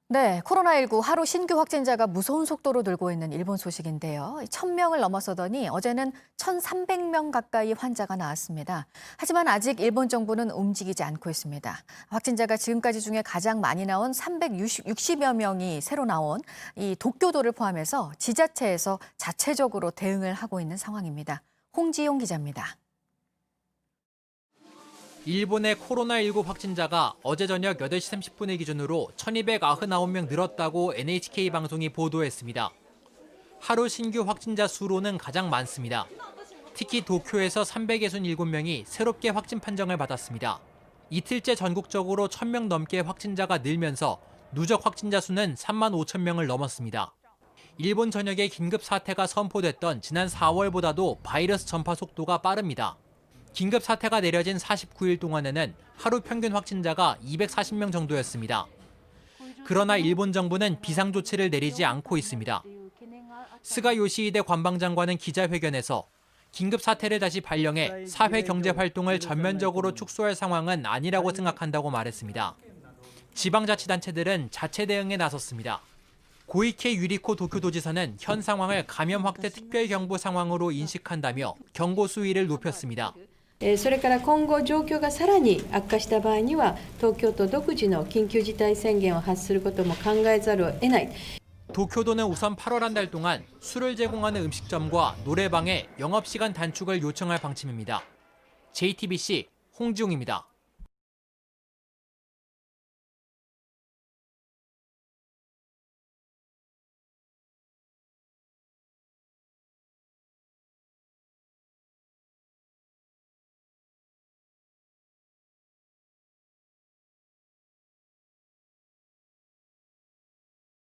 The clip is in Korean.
네, 코로나19 하루 신규 확진자가 무서운 속도로 늘고 있는 일본 소식인데요. 1,000명을 넘어서더니 어제는 1,300명 가까이 환자가 나왔습니다. 하지만 아직 일본 정부는 움직이지 않고 있습니다. 확진자가 지금까지 중에 가장 많이 나온 360여 명이 새로 나온 이 도쿄도를 포함해서 지자체에서 자체적으로 대응을 하고 있는 상황입니다. 홍지용 기자입니다. 일본의 코로나19 확진자가 어제 저녁 8시 30분을 기준으로 1,299명 늘었다고 NHK 방송이 보도했습니다. 하루 신규 확진자 수로는 가장 많습니다. 특히 도쿄에서 367명이 새롭게 확진 판정을 받았습니다. 이틀째 전국적으로 1,000명 넘게 확진자가 늘면서 누적 확진자 수는 3만 5천 명을 넘었습니다. 일본 전역에 긴급 사태가 선포됐던 지난 4월보다도 바이러스 전파 속도가 빠릅니다. 긴급 사태가 내려진 49일 동안에는 하루 평균 확진자가 240명 정도였습니다. 그러나 일본 정부는 비상조치를 내리지 않고 있습니다. 스가 요시히데 관방장관은 기자회견에서 긴급 사태를 다시 발령해 사회 경제 활동을 전면적으로 축소할 상황은 아니라고 생각한다고 말했습니다. 지방자치단체들은 자체 대응에 나섰습니다. 고이케 유리코 도쿄도지사는 현 상황을 감염 확대 특별경보 상황으로 인식한다며 경고 수위를 높였습니다. それから今後状況がさらに悪化した場合には東京都独自の緊急事態宣言を発することも考えざるを得ない。 도쿄도는 우선 8월 한 달 동안 술을 제공하는 음식점과 노래방의 영업시간 단축을 요청할 방침입니다. JTBC 홍지용입니다.